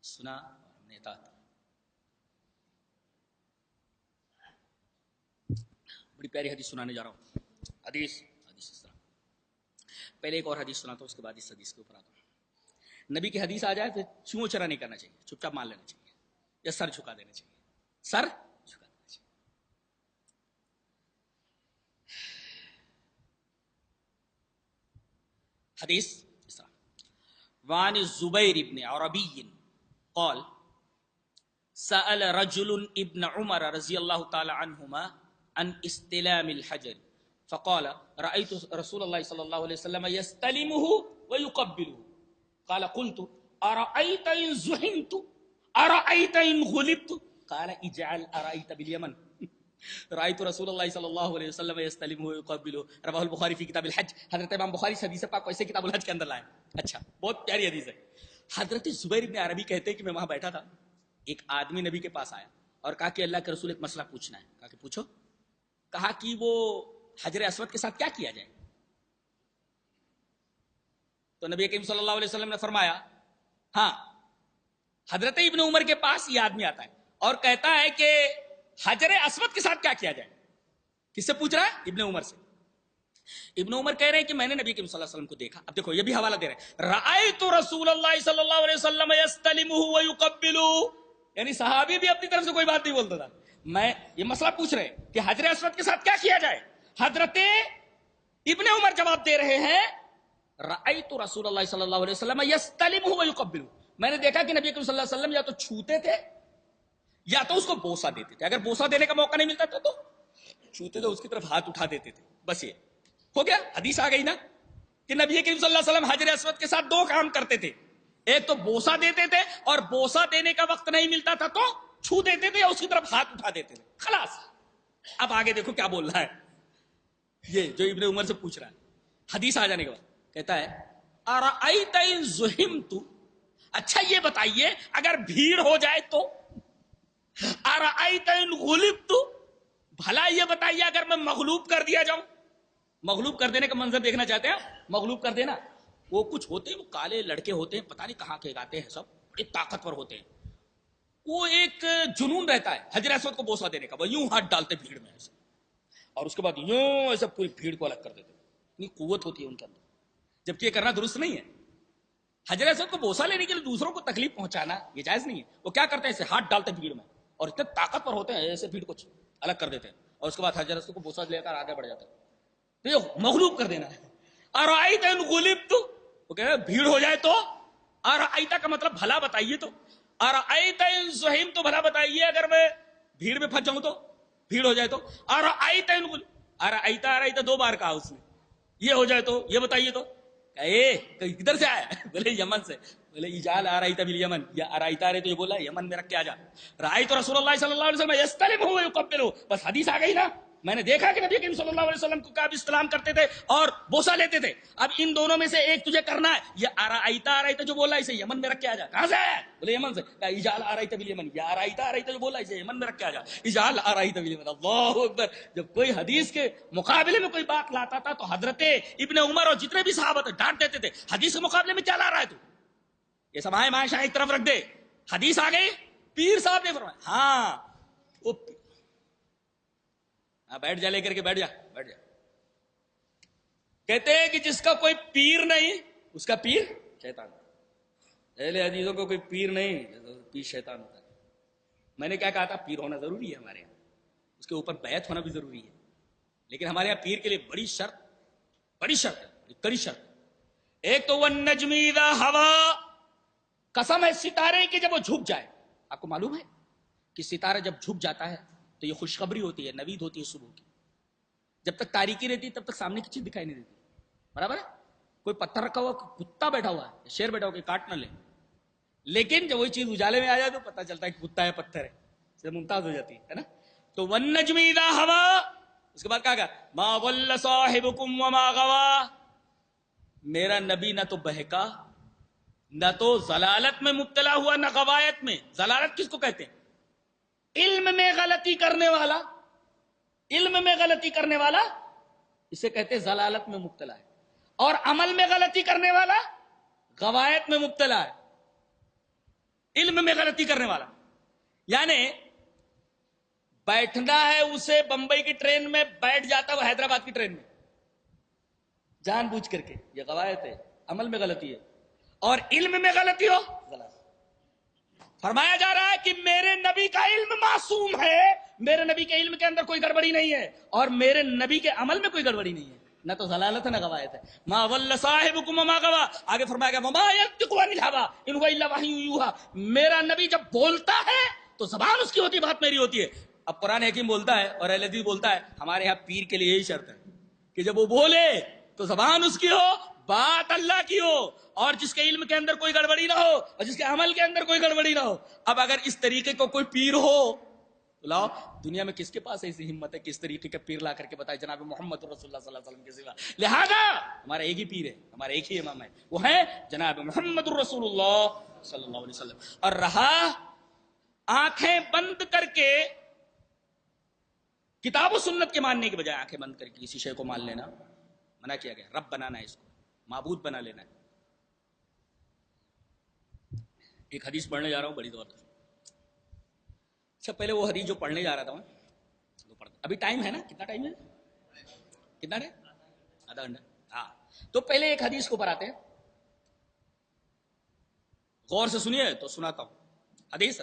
سنا اور ہم نے اطاعت. بڑی پیاری حدیث سنانے جا رہا ہوں. حدیث اس طرح. پہلے ایک اور حدیث سناتا ہوں، اس کے بعد اس حدیث کے اوپر آتا ہوں. نبی کی حدیث آ جائے تو چوں چرا نہیں کرنا چاہیے، چپ چاپ مان لینا چاہیے یا سر جھکا دینا چاہیے. سر جھکا دینا چاہیے. حدیث اس طرح. وعن الزبیر ابن عربی قال سأل رجل ابن عمر رضی اللہ تعالی عنہما عن استلام الحجر فقال رأيت رسول الله صلى الله عليه وسلم يستلمه ويقبله قال قلت أرأيت إن زحمت أرأيت إن غلبت قال اجعل أرأيت باليمن رأيت رسول الله صلى الله عليه وسلم يستلمه ويقبله رواه البخاری فی کتاب الحج. حضرت امام بخاری سے حدیث پاک ویسے کتاب الحج کے اندر لائے. اچھا، بہت پیاری حدیث ہے. حضرت زبیر ابن عربی کہتے ہیں کہ میں وہاں بیٹھا تھا، ایک آدمی نبی کے پاس آیا اور کہا کہ اللہ کے رسول ایک مسئلہ پوچھنا ہے. کہا کہ پوچھو. کہا کہ وہ حجر اسود کے ساتھ کیا کیا جائے؟ تو نبی کریم صلی اللہ علیہ وسلم نے فرمایا ہاں. حضرت ابن عمر کے پاس یہ آدمی آتا ہے اور کہتا ہے کہ حجر اسود کے ساتھ کیا کیا جائے. کس سے پوچھ رہا ہے؟ ابن عمر سے. ابن عمر کہہ رہے ہیں کہ میں نے نبی کریم صلی اللہ علیہ وسلم کو دیکھا. اب دیکھو یہ بھی حوالہ دے رہے ہیں. رأیت رسول اللہ صلی اللہ علیہ وسلم یستلمہ ویقبلہ، یعنی صحابی بھی اپنی طرف سے کوئی بات نہیں بولتا تھا. میں یہ مسئلہ پوچھ رہے ہیں کہ حجر اسود کے ساتھ کیا کیا جائے. حضرت ابن عمر جواب دے رہے ہیں رأیت رسول اللہ صلی اللہ علیہ وسلم یستلمہ ویقبلہ، میں نے دیکھا کہ نبی کریم صلی اللہ علیہ وسلم یا تو چھوتے تھے یا تو اس کو بوسہ دیتے تھے. اگر بوسہ دینے کا موقع نہیں ملتا تھا تو چھوتے تھے، اس کی طرف ہاتھ اٹھا دیتے تھے. بس یہ ہو گیا. حدیث آ گئی نا کہ نبی کریم صلی اللہ علیہ وسلم حجر اسود کے ساتھ دو کام کرتے تھے. ایک تو بوسہ دیتے تھے اور بوسہ دینے کا وقت نہیں ملتا تھا تو چھو دیتے تھے یا اس کی طرف ہاتھ اٹھا دیتے تھے. خلاص. اب آگے دیکھو کیا بول رہا ہے یہ جو ابن عمر سے پوچھ رہا ہے. حدیث آ جانے کے بعد کہتا ہے ارأیت ان زحمت، اچھا یہ بتائیے اگر بھیڑ ہو جائے تو. ارأیت ان غلبت، بھلا یہ بتائیے اگر میں مغلوب کر دیا جاؤں. مغلوب کر دینے کا منظر دیکھنا چاہتے ہیں؟ مغلوب کر دینا. وہ کچھ ہوتے ہیں، وہ کالے لڑکے ہوتے ہیں، پتہ نہیں کہاں کے آتے ہیں، سب بڑے طاقتور ہوتے ہیں. وہ ایک جنون رہتا ہے حجر اسود کو بوسہ دینے کا. وہ یوں ہاتھ ڈالتے بھیڑ میں ایسے اور اس کے بعد یوں ایسے پوری بھیڑ کو الگ کر دیتے. اتنی قوت ہوتی ہے ان کے اندر، جبکہ یہ کرنا درست نہیں ہے. حجر اسود کو بوسہ لینے کے لیے دوسروں کو تکلیف پہنچانا یہ جائز نہیں ہے. وہ کیا کرتے ہیں؟ ایسے ہاتھ ڈالتے بھیڑ میں اور اتنے طاقتور ہوتے ہیں، ایسے بھیڑ کو الگ کر دیتے ہیں اور اس کے بعد حجر اسود کو بوسہ لے کر آگے بڑھ جاتے ہیں. تو یہ مغلوب کر دینا ہے. ارأیت ان غلبت، وہ کہہ رہے بھیڑ ہو جائے تو. ارأیت کا مطلب بھلا بتائیے تو. ارأیت ان زحمت، تو بھلا بتائیے اگر میں بھیڑ میں پھنس جاؤں تو، بھیڑ ہو جائے تو. ارأیت ان ارأیت دو بار کہا اس نے. یہ ہو جائے تو، یہ بتائیے تو. کدھر سے آیا؟ بولے یمن سے. بولے اجعل ارأیت بالیمن، یا ارأیت آ رہے تو یہ بولا یمن میں رکھ کے آ جا. رأیت رسول اللہ صلی اللہ علیہ وسلم یستلمہ ویقبلہ، بس حدیث آ گئی نا. میں نے دیکھا کہ نبی کریم صلی اللہ علیہ وسلم کو کعب استلام کرتے تھے اور بوسہ لیتے تھے. اب ان دونوں میں سے ایک تجھے کرنا ہے. یہ ارأیت جو بولا اسے یمن میں رکھ کے آ جا. کہاں سے آیا؟ بولے یمن سے. اجعل ارأیت بالیمن، یا ارأیت جو بولا اسے یمن میں رکھ کے آ جا. اجعل ارأیت بالیمن. اللہ اکبر. جب کوئی حدیث کے مقابلے میں کوئی بات لاتا تھا تو حضرت ابن عمر اور جتنے بھی صحابہ تھے ڈانٹ دیتے تھے. حدیث کے مقابلے میں کیا لا رہا ہے تو؟ یہ سب مائیں شاہ ایک طرف رکھ دے. حدیث آ گئی، پیر صاحب نے فرمایا ہاں وہ بیٹھ جا، لے کر کے بیٹھ جا. کہتے ہیں کہ جس کا کوئی پیر نہیں اس کا پیر شیطان. اہل حدیثوں کو کوئی پیر نہیں، پیر شیطان ہوتا ہے. میں نے کیا کہا تھا؟ پیر ہونا ضروری ہے ہمارے یہاں، اس کے اوپر بیعت ہونا بھی ضروری ہے. لیکن ہمارے یہاں پیر کے لیے بڑی شرط ہے، بڑی کڑی شرط. ایک تو والنجم اذا ہوا، قسم ہے ستارے کی جب وہ جھک جائے. آپ کو معلوم ہے کہ ستارہ جب جھک جاتا ہے تو یہ خوشخبری ہوتی ہے، نوید ہوتی ہے صبح کی. جب تک تاریکی رہتی ہے تب تک سامنے کی چیز دکھائی نہیں دیتی. برابر ہے؟ کوئی پتھر رکھا ہوا، کتا بیٹھا ہوا ہے، شیر بیٹھا ہوا کہ کاٹ نہ لے. لیکن جب وہی چیز اجالے میں آ جائے تو پتہ چلتا ہے کہ کتا ہے، پتھر ہے، سے ممتاز ہو جاتی ہے نا. تو والنجم اذا ہوا، اس کے بعد کہا ما ضل صاحبکم وما غوا، میرا نبی نہ تو بہکا نہ تو ضلالت میں مبتلا ہوا نہ غوایت میں. ضلالت کس کو کہتے ہیں؟ علم میں غلطی کرنے والا. علم میں غلطی کرنے والا اسے کہتے ہیں ضلالت میں مبتلا ہے، اور عمل میں غلطی کرنے والا غوایت میں مبتلا ہے. علم میں غلطی کرنے والا. یعنی بیٹھنا ہے اسے بمبئی کی ٹرین میں، بیٹھ جاتا وہ حیدرآباد کی ٹرین میں جان بوجھ کر کے. یہ قواعد ہے. عمل میں غلطی ہے اور علم میں غلطی ہو غلط. فرمایا جا رہا ہے کہ میرے نبی کا علم معصوم ہے، میرے نبی کے علم کے اندر کوئی گڑبڑی نہیں ہے اور میرے نبی کے عمل میں کوئی گڑبڑی نہیں ہے. نہ تو ضلالت ہے نہ غوایت ہے. ما ول صاحبکم وما غوا. آگے فرمایا گیا وما ينطق عن الهوى ان هو الا وحی یوحى. میرا نبی جب بولتا ہے تو زبان اس کی ہوتی ہے، بات میری ہوتی ہے. اب قرآن حکیم بولتا ہے اور اہل حدیث بولتا ہے، ہمارے یہاں پیر کے لیے یہی شرط ہے کہ جب وہ بولے تو زبان اس کی ہو، بات اللہ کی ہو، اور جس کے علم کے اندر کوئی گڑبڑی نہ ہو اور جس کے عمل کے اندر کوئی گڑبڑی نہ ہو. اب اگر اس طریقے کو کوئی پیر ہو تو لاؤ دنیا میں کس کے پاس ایسی ہمت ہے کس طریقے کا پیر لا کر کے بتائے جناب محمد رسول اللہ صلی اللہ علیہ وسلم کے سوا. لہذا ہمارا ایک ہی پیر ہے، ہمارا ایک ہی امام ہے، وہ ہے جناب محمد رسول اللہ صلی اللہ علیہ وسلم. اور رہا آنکھیں بند کر کے کتاب و سنت کے ماننے کے بجائے آنکھیں بند کر کے کسی شے کو مان لینا منع کیا گیا. رب بنانا ہے، اس کو معبود بنا لینا ہے. ایک حدیث پڑھنے جا رہا ہوں بڑی زبردست. اچھا پہلے وہ حدیث جو پڑھنے جا رہا تھا میں ابھی ٹائم ہے نا؟ کتنا ٹائم ہے؟ کتنا ٹائم؟ آدھا گھنٹہ. ہاں تو پہلے ایک حدیث کو پڑھاتے ہیں، غور سے سنیے تو سناتا ہوں. حدیث